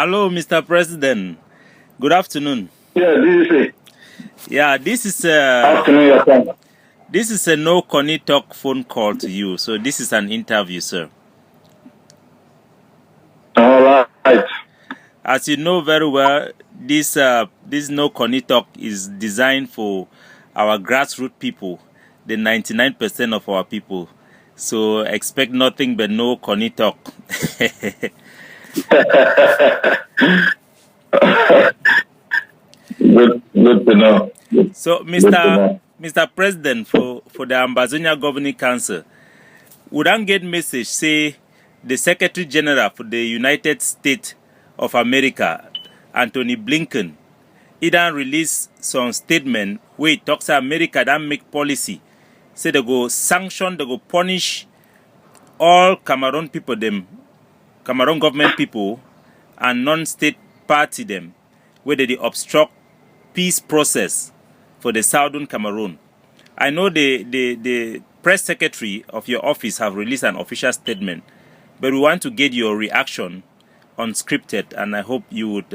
Hello, Mr. President. Good afternoon. Yeah, this is it. Yeah, this is Afternoon, your friend. This is a No Kunny talk phone call to you. So this is an interview, sir. All right. As you know very well, this No Kunny talk is designed for our grassroots people, the 99% of our people. So expect nothing but No Kunny talk. Good to know. So, Mr. President, for the Ambazonia Governing Council, would I get message say the Secretary General for the United States of America, Antony Blinken, he done release some statement where he talks America don't make policy. Say they go sanction, they go punish all Cameroon people, Cameroon government people and non-state party them, where they obstruct peace process for the southern Cameroon. I know the press secretary of your office have released an official statement, but we want to get your reaction unscripted, and I hope you would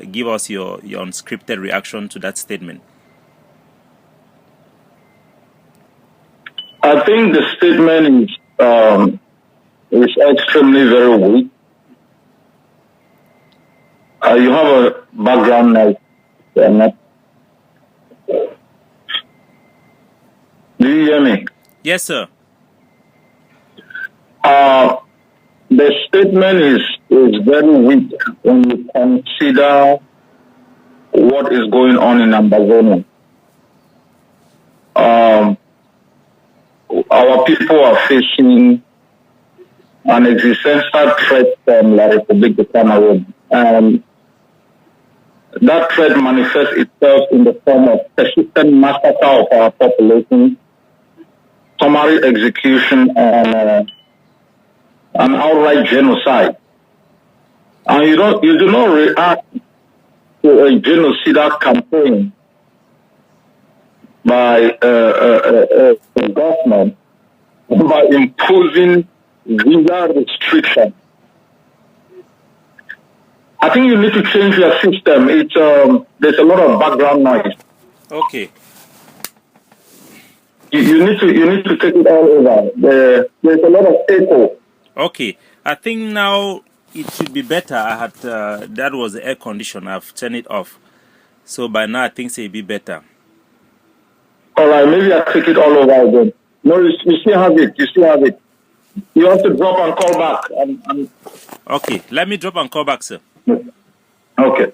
give us your unscripted reaction to that statement. I think the statement is extremely very weak. You have a background noise. Do you hear me? Yes, sir. The statement is very weak when you consider what is going on in Ambazonia. Our people are facing an existential threat from La République of Cameroon. That threat manifests itself in the form of persistent massacre of our population, summary execution, and an outright genocide. And you do not react to a genocidal campaign by the government by imposing visa restrictions. I think you need to change your system. It's there's a lot of background noise. Okay. You need to take it all over. There's a lot of echo. Okay. I think now it should be better. I had that was the air condition. I've turned it off, so by now I think it'll be better. All right. Maybe I'll take it all over again. No, you still have it. You still have it. You have to drop and call back. Okay. Let me drop and call back, sir. Okay.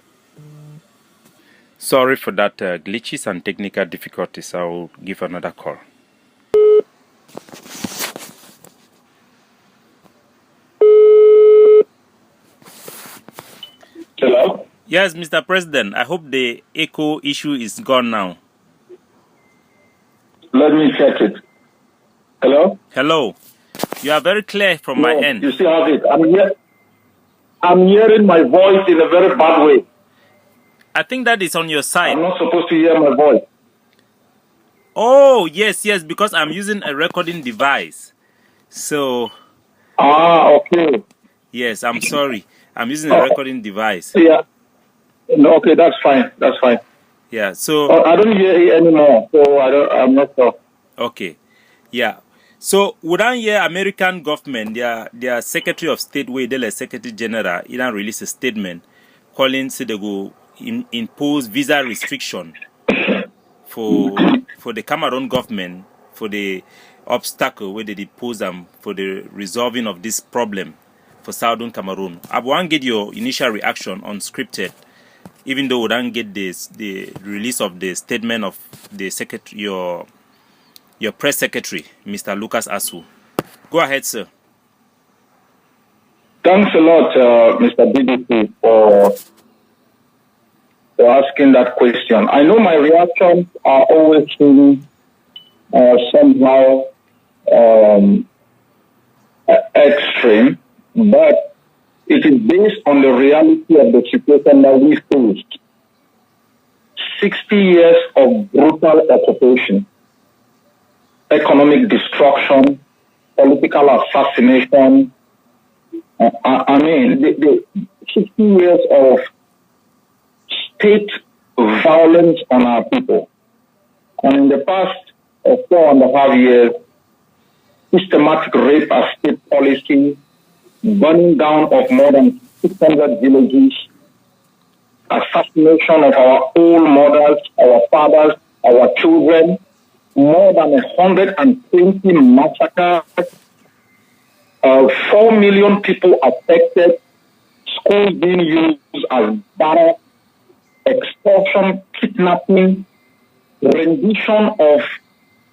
Sorry for that glitches and technical difficulties. I will give another call. Hello? Yes, Mr. President. I hope the echo issue is gone now. Let me check it. Hello? Hello. You are very clear from my end. You still have it. I'm hearing my voice in a very bad way. I think that is on your side. I'm not supposed to hear my voice. Oh, yes, because I'm using a recording device. So... okay. Yes, I'm sorry. I'm using a recording device. Yeah. No, okay, that's fine. That's fine. Yeah, so... I don't hear it anymore, so I'm not sure. Okay. Yeah. So, would I hear American government, their Secretary of State, the Secretary General, he done release a statement calling say they go impose visa restriction for the Cameroon government for the obstacle where they depose them for the resolving of this problem for Southern Cameroon. I want to get your initial reaction on scripted, even though we don't get the release of the statement of the secretary, your press secretary, Mr. Lucas Asu. Go ahead, sir. Thanks a lot, Mr. BBC, for asking that question. I know my reactions are always somehow extreme, but it is based on the reality of the situation that we faced. 60 years of brutal occupation, economic destruction, political assassination. I mean, 60 years of state violence on our people. And in the past 4.5 years, systematic rape as state policy, burning down of more than 600 villages, assassination of our old mothers, our fathers, our children, more than 120 massacres, 4 million people affected, schools being used as barracks, extortion, kidnapping, rendition of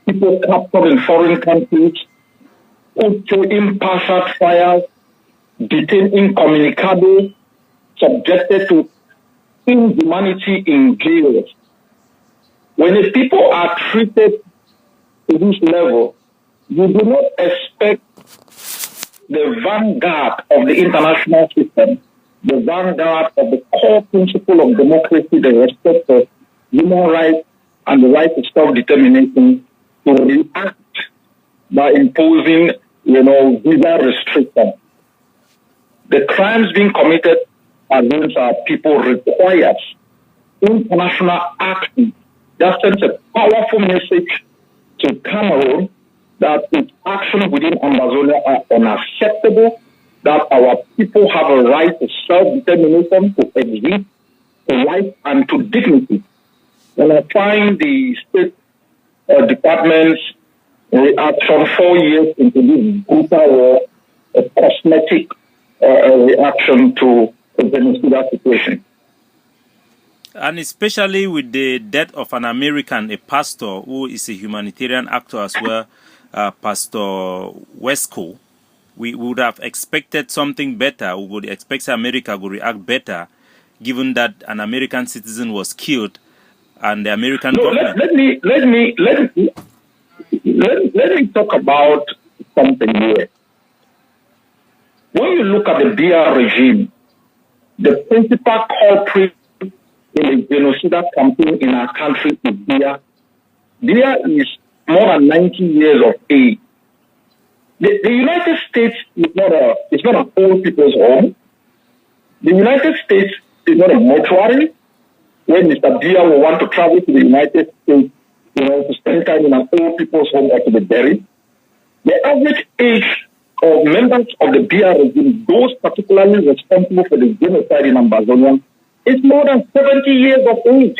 people captured in foreign countries, put to impartial trials, detained incommunicado, subjected to inhumanity in jails. When the people are treated to this level, you do not expect the vanguard of the international system, the vanguard of the core principle of democracy, the respect of human rights and the right to self-determination, to react by imposing, visa restrictions. The crimes being committed against our people requires international action. That sends a powerful message to Cameroon that its actions within Ambazonia are unacceptable, that our people have a right to self-determination, to exist, to life, and to dignity. When I find the State Department's reaction 4 years into this brutal war, a cosmetic reaction to the Venezuela situation. And especially with the death of an American, a pastor who is a humanitarian actor as well, Pastor Wesco, we would have expected something better. We would expect America would react better, given that an American citizen was killed, and the American government. Let me talk about something here. When you look at the BR regime, the principal culprit in the genocidal campaign in our country is BR. BR is more than 90 years of age. The United States is not an old people's home. The United States is not a mortuary where Mr. BR will want to travel to the United States, to spend time in an old people's home or to be buried. The average age of members of the BR regime, those particularly responsible for the genocide in Ambazonia, is more than 70 years of age.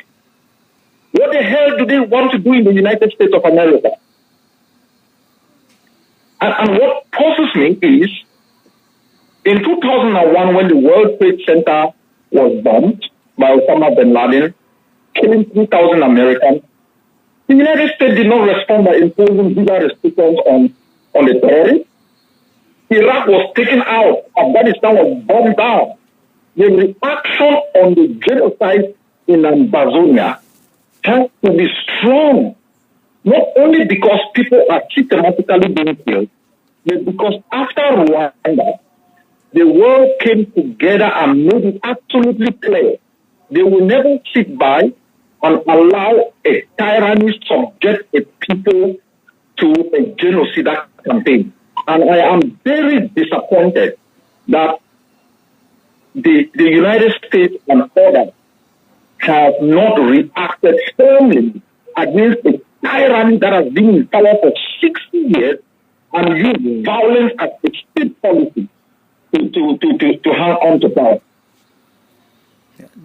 What the hell do they want to do in the United States of America? And what puzzles me is, in 2001, when the World Trade Center was bombed by Osama bin Laden, killing 3,000 Americans, the United States did not respond by imposing visa restrictions on the terrorists. Iraq was taken out. Afghanistan was bombed down. The reaction on the genocide in Ambazonia has to be strong, not only because people are systematically being killed, but because after Rwanda, the world came together and made it absolutely clear they will never sit by and allow a tyranny subject a people to a genocidal campaign. And I am very disappointed that the United States and others have not reacted firmly against a tyranny that has been in power for 60 years and used violence as a state policy to hang on to power.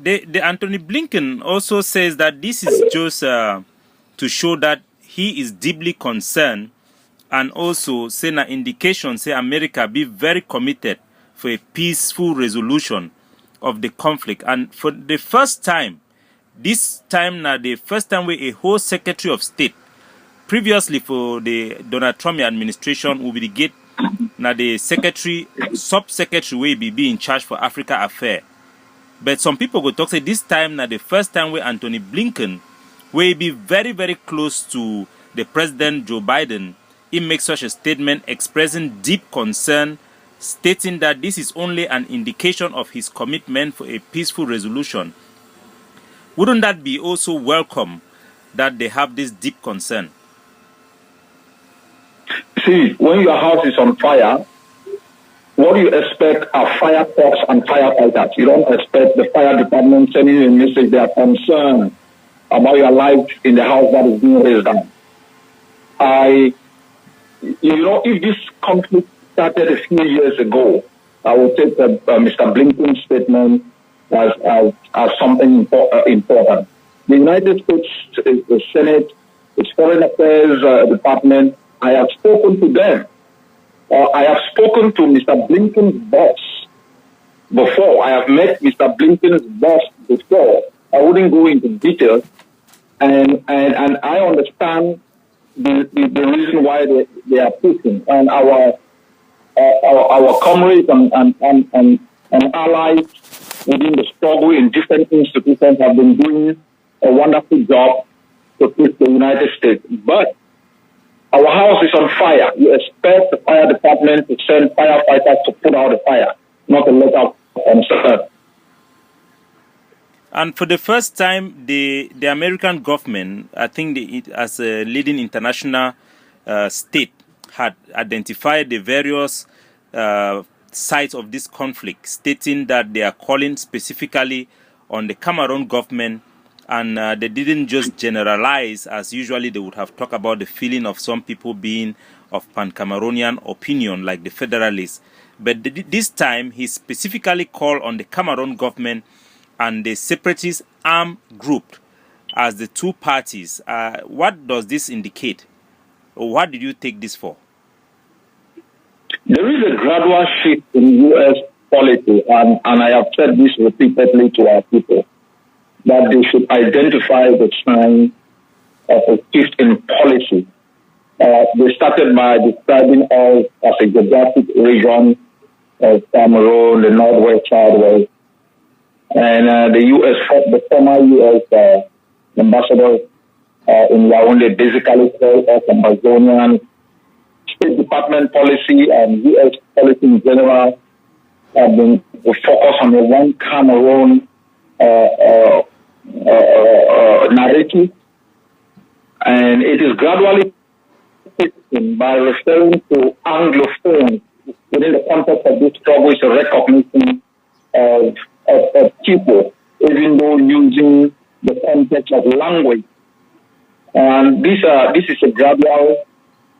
The Antony Blinken also says that this is just to show that he is deeply concerned, and also saying an indication, say America be very committed for a peaceful resolution of the conflict. And for the first time, this time now, the first time where a whole Secretary of State, previously for the Donald Trump administration, will be the now the secretary, sub-secretary will be in charge for Africa Affairs. But some people go talk say this time now the first time where Antony Blinken will be very, very close to the President Joe Biden. He makes such a statement expressing deep concern, stating that this is only an indication of his commitment for a peaceful resolution. Wouldn't that be also welcome that they have this deep concern? See, when your house is on fire, what you expect are fire cops and firefighters. You don't expect the fire department sending you a message they are concerned about your life in the house that is being raised down. If this conflict started a few years ago, I would take Mr. Blinken's statement as something important. The United States, the Senate, its Foreign Affairs Department, I have spoken to them. I have spoken to Mr. Blinken's boss before. I have met Mr. Blinken's boss before. I wouldn't go into details, and I understand the reason why they are pushing, and our comrades and allies within the struggle in different institutions have been doing a wonderful job to push the United States. But our house is on fire. You expect the fire department to send firefighters to put out the fire, not a letter of concern. And for the first time, the American government, I think as a leading international state, had identified the various sides of this conflict, stating that they are calling specifically on the Cameroon government, and they didn't just generalize as usually they would have talked about the feeling of some people being of pan-Cameroonian opinion like the Federalists. But this time he specifically called on the Cameroon government and the separatist armed group as the two parties. What does this indicate? Or what did you take this for? There is a gradual shift in U.S. policy, and I have said this repeatedly to our people, that they should identify the sign of a shift in policy. They started by describing us as a geographic region of Cameroon, the northwest, southwest, and the former U.S. ambassador in Yaoundé basically called us Ambazonia. State Department policy and U.S. policy in general have been focused on the one Cameroon narrative, and it is gradually taken by referring to Anglophones within the context of this struggle is a recognition of people, even though using the context of language. And this is a gradual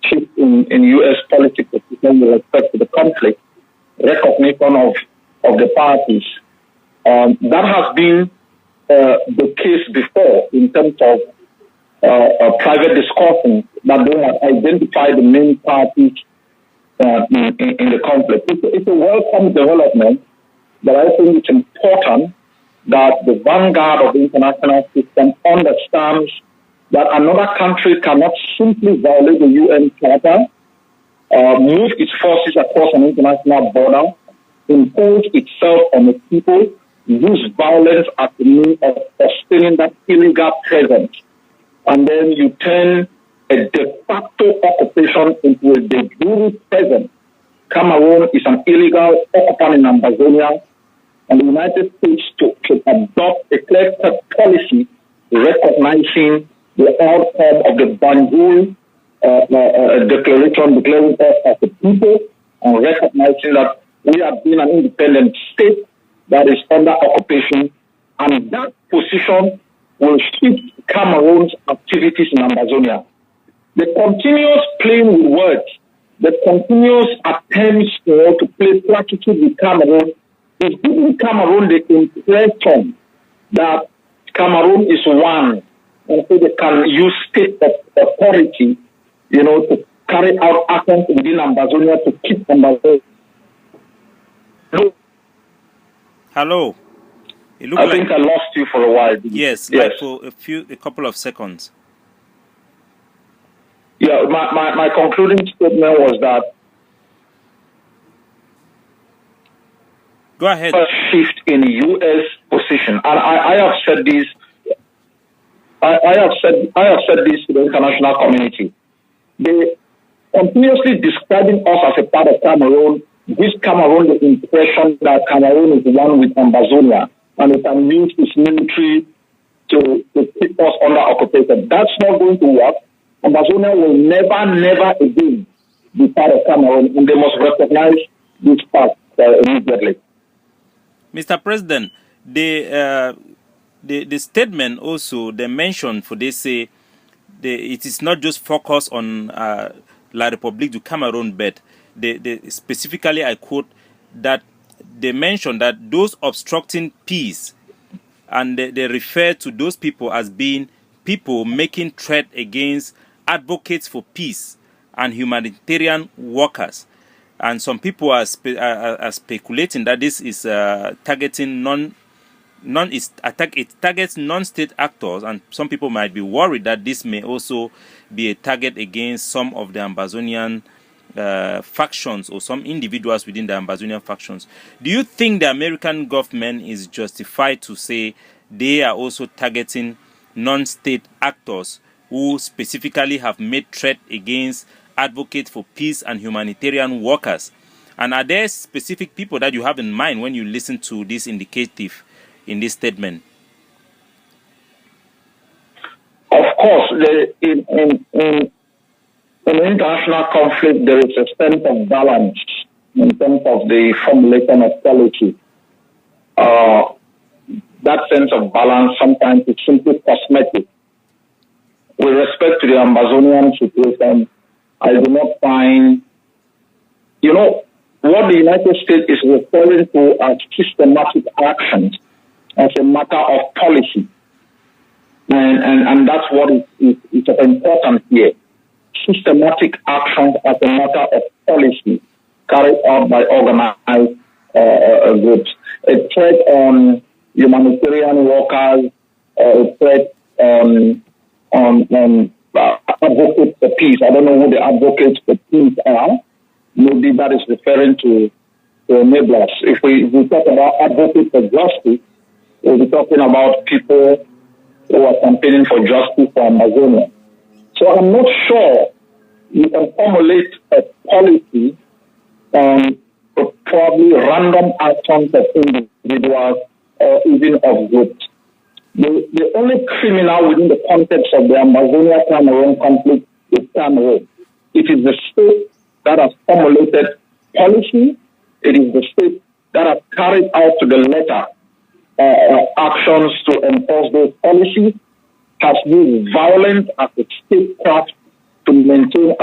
shift in U.S. politics with respect to the conflict, recognition of the parties. That has been the case before in terms of private discussions that they have identified the main parties in the conflict. It's a welcome development, but I think it's important that the vanguard of the international system understands that another country cannot simply violate the UN Charter, move its forces across an international border, impose itself on the people, use violence as the means of sustaining that illegal presence, and then you turn a de facto occupation into a de jure presence. Cameroon is an illegal occupant in Ambazonia, and the United States should adopt a clear-cut policy recognizing the outcome of the Banjul declaration declaring us as a people and recognizing that we have been an independent state that is under occupation, and that position will shift Cameroon's activities in Ambazonia. The continuous playing with words, the continuous attempts to play platitude with Cameroon is giving Cameroon the impression that Cameroon is one, and so they can use state authority, to carry out actions within Ambazonia to keep Ambazonia. Hello. I think I lost you for a while. Yes, like for a couple of seconds. Yeah, my concluding statement was that go ahead. A shift in U.S. position, and I have said this. I have said this to the international community. They continuously describing us as a part of Cameroon, gives Cameroon the impression that Cameroon is one with Ambazonia, and it can use its military to keep us under occupation. That's not going to work. Ambazonia will never again be part of Cameroon, and they must recognize this part immediately. Mr. President, the statement also, they mentioned for they say it is not just focused on La République du Cameroun, but they specifically, I quote, that they mentioned that those obstructing peace, and they refer to those people as being people making threat against advocates for peace and humanitarian workers. And some people are speculating that this is targeting it targets non-state actors, and some people might be worried that this may also be a target against some of the Ambazonian factions or some individuals within the Ambazonian factions. Do you think the American government is justified to say they are also targeting non-state actors who specifically have made threat against advocates for peace and humanitarian workers? And are there specific people that you have in mind when you listen to this indicative in this statement? Of course, in international conflict, there is a sense of balance in terms of the formulation of policy. That sense of balance sometimes is simply cosmetic. With respect to the Ambazonian situation, I do not find, what the United States is referring to as systematic actions as a matter of policy. And that's what is important here. Systematic actions as a matter of policy carried out by organized groups. A threat on humanitarian workers, a threat on advocates for peace. I don't know who the advocates for peace are. Maybe that is referring to enablers. If we talk about advocates for justice, we'll be talking about people who are campaigning for justice for Amazonia. So I'm not sure you can formulate a policy on probably random actions of individuals or even of groups. The only criminal within the context of the Ambazonia-Cameroun conflict is Cameroun. It is the state that has formulated policy. It is the state that has carried out to the letter actions to enforce those policies, has used violence as a statecraft to maintain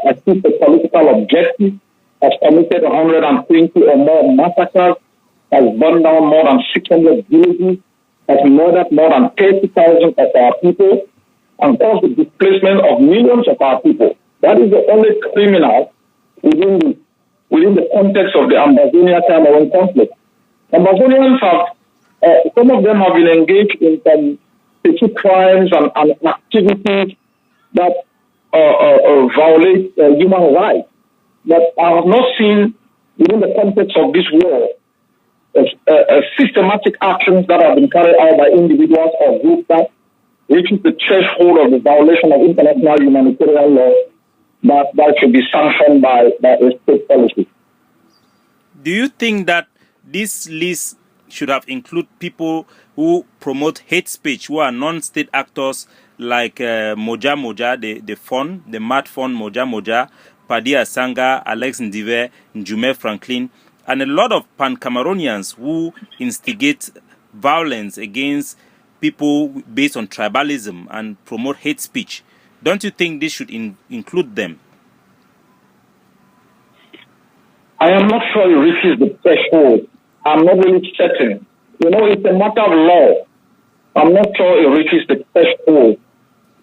achieve a political objective, has committed 120 or more massacres, has burned down more than 600 villages, has murdered more than 30,000 of our people, and caused the displacement of millions of our people. That is the only criminal within the context of the Ambazonia-Cameroun conflict. Ambazonians have, some of them have been engaged in some petty crimes and activities that violate human rights. But I have not seen, within the context of this war, systematic actions that have been carried out by individuals or groups that reaches the threshold of the violation of international humanitarian law that should be sanctioned by a state policy. Do you think that this list should have included people who promote hate speech, who are non-state actors like Moja Moja, the Mad Fund Moja Moja, Padi Asanga, Alex Ndive, Njume Franklin, and a lot of Pan-Cameroonians who instigate violence against people based on tribalism and promote hate speech? Don't you think this should include them? I am not sure it reaches the threshold. I'm not really certain. It's a matter of law. I'm not sure it reaches the threshold.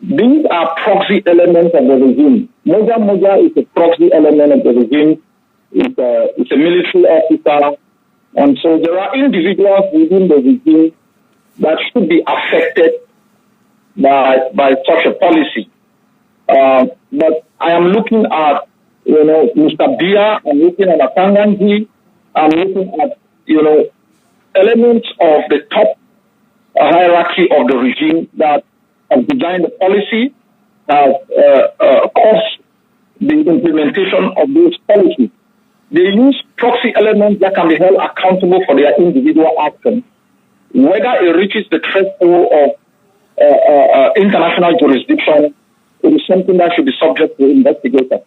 These are proxy elements of the regime. Moja Moja is a proxy element of the regime. It's a military officer. And so there are individuals within the regime that should be affected by such a policy. But I am looking at, Mr. Bia, I'm looking at Atanganji, I'm looking at, elements of the top hierarchy of the regime that have designed the policy, have caused the implementation of those policies. They use proxy elements that can be held accountable for their individual actions. Whether it reaches the threshold of international jurisdiction, it is something that should be subject to investigation.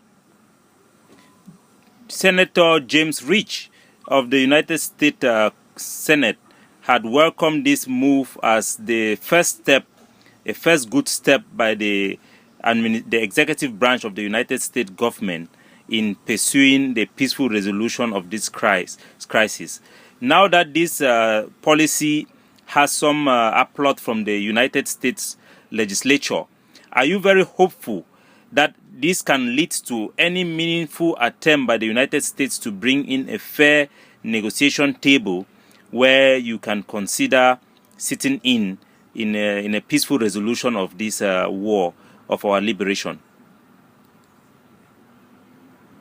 Senator James Rich of the United States Senate had welcomed this move as the first step, a first good step by the executive branch of the United States government in pursuing the peaceful resolution of this crisis. Now that this policy has some applaud from the United States legislature, are you very hopeful that this can lead to any meaningful attempt by the United States to bring in a fair negotiation table where you can consider sitting in a peaceful resolution of this war of our liberation?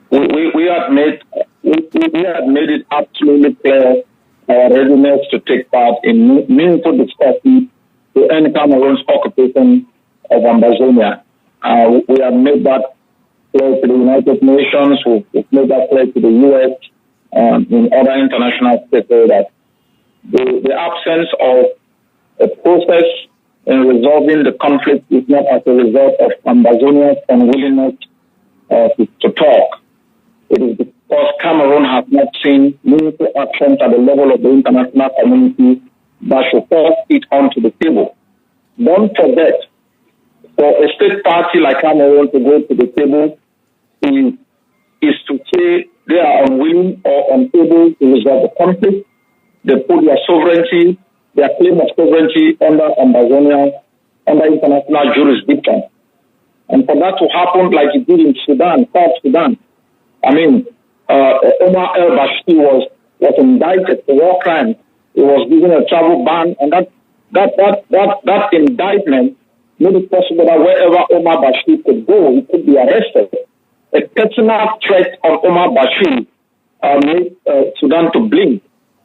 We have made it absolutely clear our readiness to take part in meaningful discussions to end Cameroon's occupation of Ambazonia. We have made that clear to the United Nations. We've made that clear to the U.S. And other international stakeholders. The absence of a process in resolving the conflict is not as a result of Ambazonia's unwillingness to talk. It is because Cameroon has not seen meaningful actions at the level of the international community that should force it onto the table. Don't forget, for a state party like Cameroon to go to the table is to say they are unwilling or unable to resolve the conflict. They put their sovereignty, their claim of sovereignty under Ambazonia, under international jurisdiction. And for that to happen like it did in Sudan, South Sudan, I mean, Omar el-Bashir was indicted for war crimes. He was given a travel ban, and that indictment made it possible that wherever Omar Bashir could go, he could be arrested. A personal threat on Omar Bashir made Sudan to blink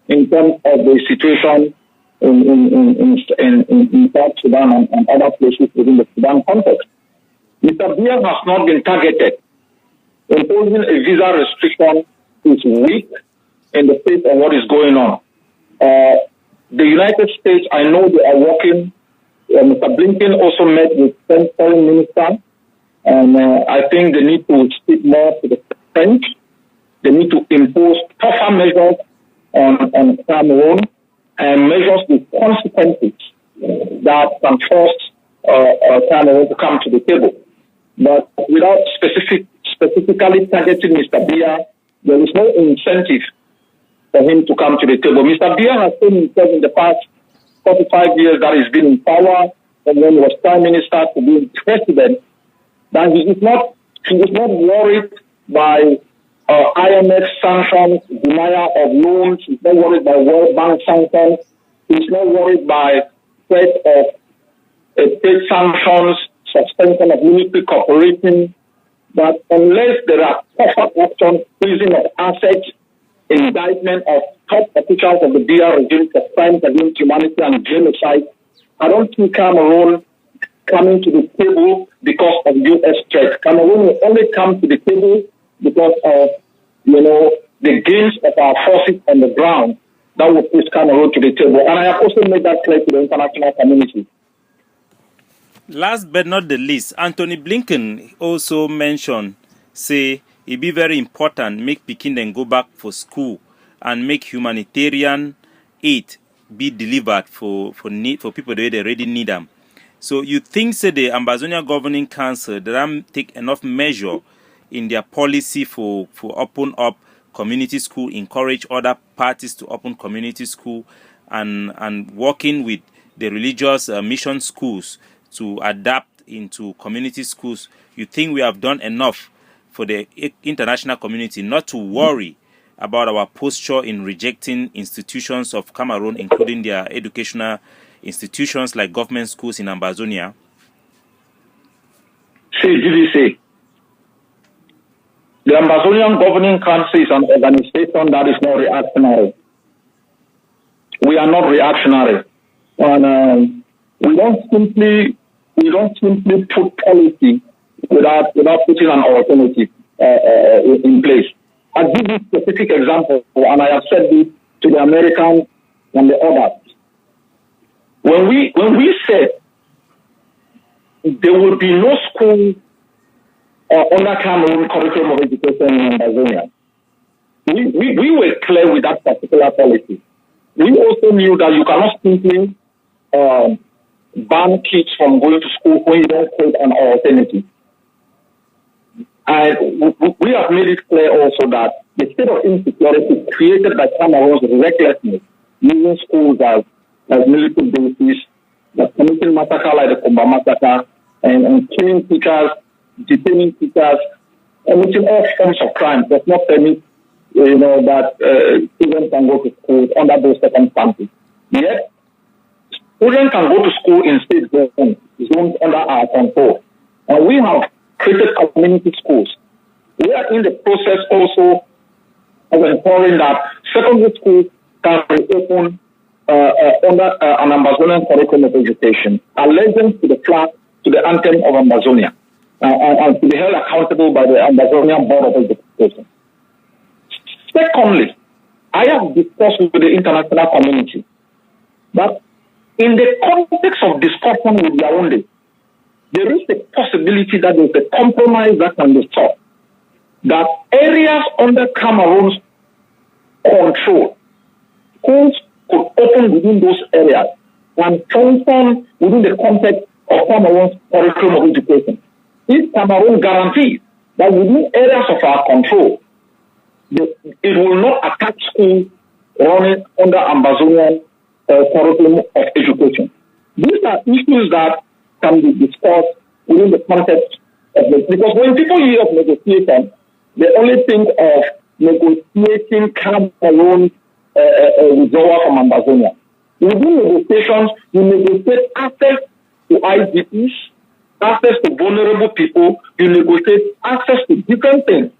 in terms of the situation in South Sudan and other places within the Sudan context. Mr. Biya has not been targeted. Imposing a visa restriction is weak in the face of what is going on. The United States, I know they are working. Mr. Blinken also met with French foreign minister, and I think they need to speak more to the French. They need to impose tougher measures on Cameroon and measures with consequences that can force Cameroon to come to the table. But without specifically targeting Mr. Biya, there is no incentive for him to come to the table. Mr. Biya has shown himself in the past 45 years that he's been in power, and when he was prime minister to be president, that he is not worried by IMF sanctions, denial of loans. He's not worried by World Bank sanctions. He's not worried by threat of state sanctions, suspension of military cooperation. But unless there are tougher actions, freezing of assets, indictment of top officials of the DR regime for crimes against humanity and genocide, I don't see Cameroon coming to the table because of U.S. threat. Cameroon will only come to the table because of, the gains of our forces on the ground that will push Cameroon to the table. And I have also made that clear to the international community. Last but not the least, Antony Blinken also mentioned, say, it be very important make Pekin then go back for school and make humanitarian aid be delivered for people that they already need them. So you think, say, the Ambazonia Governing Council, they take enough measure in their policy for open up community school, encourage other parties to open community school, and working with the religious mission schools to adapt into community schools? You think we have done enough for the international community not to worry about our posture in rejecting institutions of Cameroon, including their educational institutions like government schools in Ambazonia? See, GDC, the Ambazonian Governing Council is an organization that is not reactionary. We are not reactionary. And we don't simply put policy without putting an alternative in place. I'll give you a specific example, and I have said this to the Americans and the others. When we said there will be no school under Cameroon curriculum of education in Ambazonia, we were clear with that particular policy. We also knew that you cannot simply ban kids from going to school when you don't create an alternative. And we have made it clear also that the state of insecurity created by Cameroon's recklessness, using schools as military bases, committing massacre like the Kumba massacre, and killing teachers, detaining teachers, committing all forms of crime does not permit, that children can go to school under those circumstances. Yet, children can go to school in state zones under our control. And we have created community schools. We are in the process also of ensuring that secondary schools can reopen under an Ambazonian curriculum of education, allegiance to the flag, to the anthem of Ambazonia, and to be held accountable by the Ambazonian Board of Education. Secondly, I have discussed with the international community that in the context of discussion with Yaoundé, there is a possibility that there is a compromise that can be sought, that areas under Cameroon's control, schools could open within those areas and function within the context of Cameroon's curriculum of education. If Cameroon guarantees that within areas of our control, it will not attack schools running under Ambazonian curriculum of education. These are issues that can be discussed within the context of this. Because when people hear of negotiation, they only think of negotiating Cameroon withdrawal from Ambazonia. Within negotiations, you negotiate access to IDPs, access to vulnerable people, you negotiate access to different things.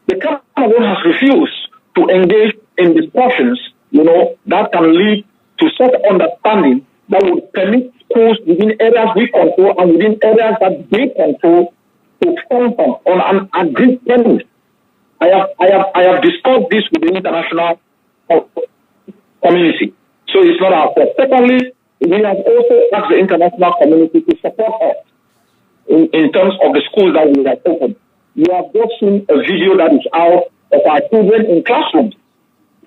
The Cameroon has refused to engage in discussions, that can lead to such understanding that would permit schools within areas we control and within areas that they control to function on an agreed premise. I have discussed this with the international community. So it's not our fault. Secondly, we have also asked the international community to support us in terms of the schools that we have opened. You have just seen a video that is out of our children in classrooms.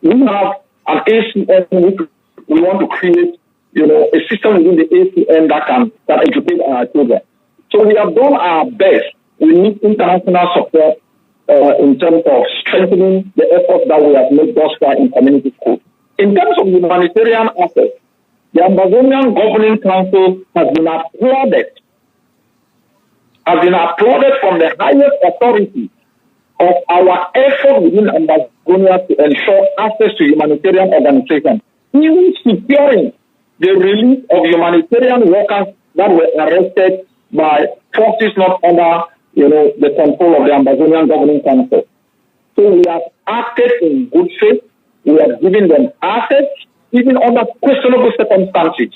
We have an ACN which we want to create, a system within the ACN that can educate our children. So we have done our best. We need international support in terms of strengthening the efforts that we have made thus far in community schools. In terms of humanitarian aspects, the Ambazonian Governing Council has been applauded from the highest authority of our effort within Ambazonia to ensure access to humanitarian organizations, even securing the release of humanitarian workers that were arrested by forces not under, the control of the Ambazonian Governing Council. So we have acted in good faith. We have given them access, even under questionable circumstances.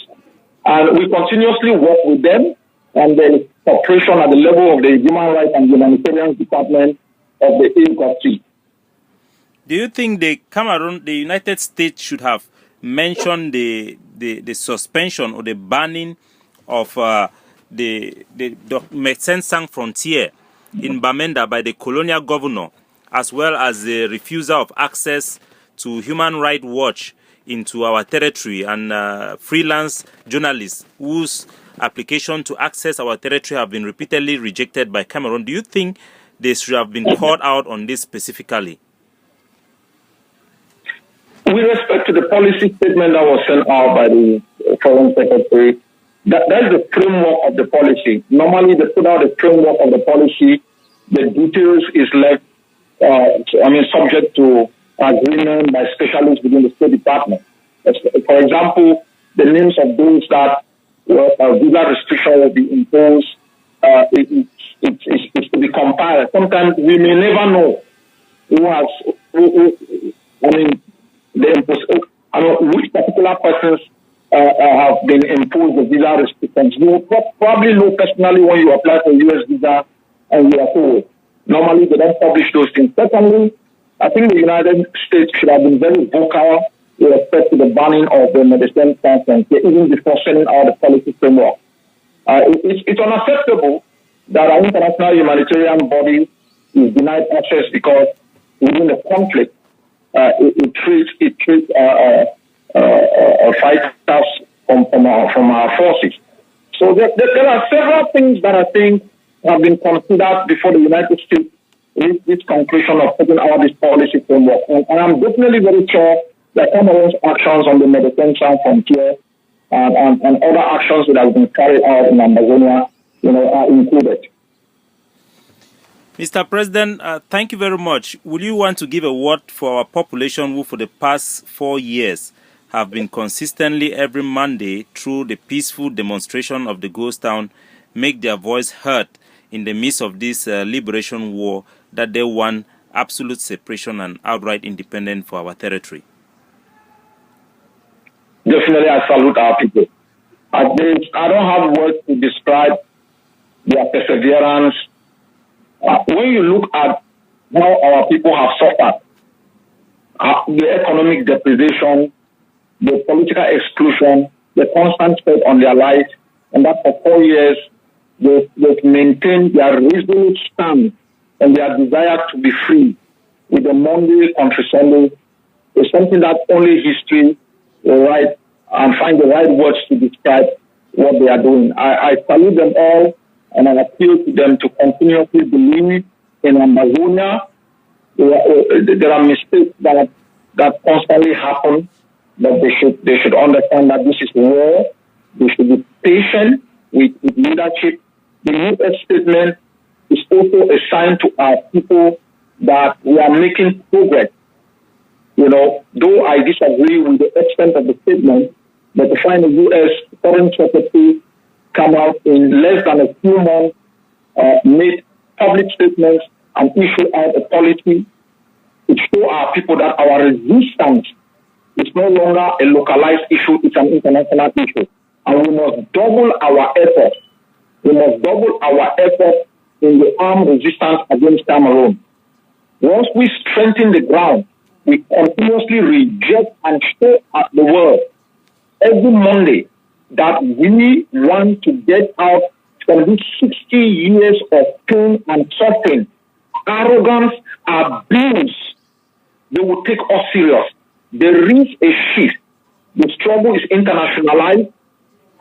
And we continuously work with them, and there is cooperation at the level of the Human Rights and Humanitarian Department of the AGOC. Do you think the United States should have mentioned the suspension or the banning of the Médecins Sans Frontières in Bamenda by the colonial governor, as well as the refusal of access to Human Rights Watch into our territory and freelance journalists whose application to access our territory have been repeatedly rejected by Cameroon? Do you think they should have been called out on this specifically? With respect to the policy statement that was sent out by the Foreign Secretary, that is the framework of the policy. Normally, they put out the framework of the policy. The details is left, subject to agreement by specialists within the State Department. For example, the names of those that visa restriction will be imposed. It's to be compiled. Sometimes we may never know which particular persons have been imposed the visa restrictions. You will probably know personally when you apply for US visa and you are told. Normally, they don't publish those things. Secondly, I think the United States should have been very vocal with respect to the banning of the Médecins Sans Frontières, even before sending out the policy framework. It's unacceptable that our international humanitarian body is denied access because within the conflict, it treats fighters from our forces. So there are several things that I think have been considered before the United States reached this conclusion of putting out this policy framework. And I'm definitely very sure that Cameroon's actions on the Mediterranean frontier and other actions that have been carried out in Ambazonia, are included. Mr. President, thank you very much. Will you want to give a word for our population who for the past 4 years have been consistently every Monday through the peaceful demonstration of the ghost town make their voice heard in the midst of this liberation war that they want absolute separation and outright independence for our territory? Definitely, I salute our people. I don't have words to describe their perseverance. When you look at how our people have suffered, the economic deprivation, the political exclusion, the constant threat on their lives, and that for 4 years, they've maintained their resolute stand and their desire to be free with the Monday country Sunday is something that only history will write and find the right words to describe what they are doing. I salute them all, and I appeal to them to continuously believe in Ambazonia. There are mistakes that constantly happen, but they should understand that this is war. They should be patient with leadership. The U.S. statement is also a sign to our people that we are making progress. Though I disagree with the extent of the statement, but to find the U.S. Foreign Secretary come out in less than a few months, made public statements and issue out a policy to show our people that our resistance is no longer a localized issue, it's an international issue. And we must double our efforts. We must double our efforts in the armed resistance against Cameroon. Once we strengthen the ground, we continuously reject and show at the world every Monday that we want to get out from these 60 years of pain and suffering, arrogance, abuse. They will take us serious. There is a shift. The struggle is internationalized,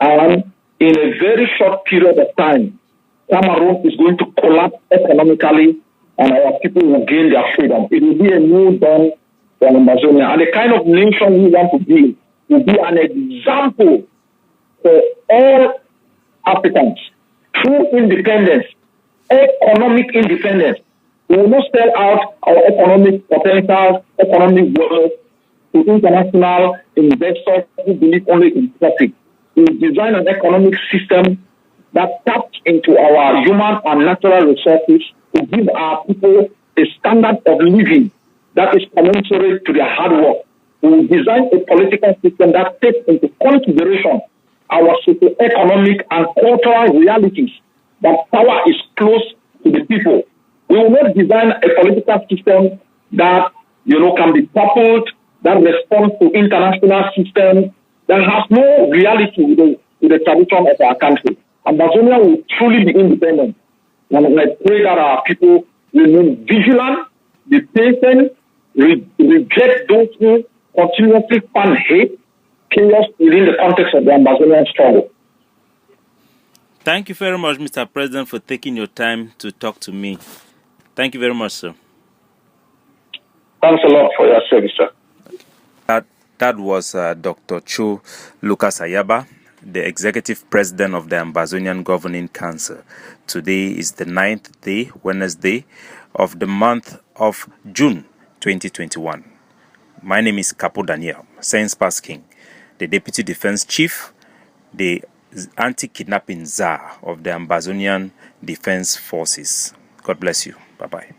and in a very short period of time, Cameroon is going to collapse economically, and our people will gain their freedom. It will be a new dawn for Ambazonia. And the kind of nation we want to be will be an example for all Africans. True independence, economic independence. We will not sell out our economic potential, economic growth to international investors who believe only in profit. We design an economic system that taps into our human and natural resources to give our people a standard of living that is commensurate to their hard work. We will design a political system that takes into consideration our socio-economic and cultural realities, that power is close to the people. We will not design a political system that, can be coupled, that responds to international systems, that has no reality with the tradition of our country. Ambazonia will truly be independent. And I pray that our people remain vigilant, be patient, reject those who continuously fan hate, chaos within the context of the Ambazonian struggle. Thank you very much, Mr. President, for taking your time to talk to me. Thank you very much, sir. Thanks a lot for your service, sir. That was Dr. Cho Ayaba, the Executive President of the Ambazonian Governing Council. Today is the 9th day, Wednesday, of the month of June 2021. My name is Capo Daniel, Science Pass King, the Deputy Defense Chief, the anti-kidnapping czar of the Ambazonian Defense Forces. God bless you. Bye-bye.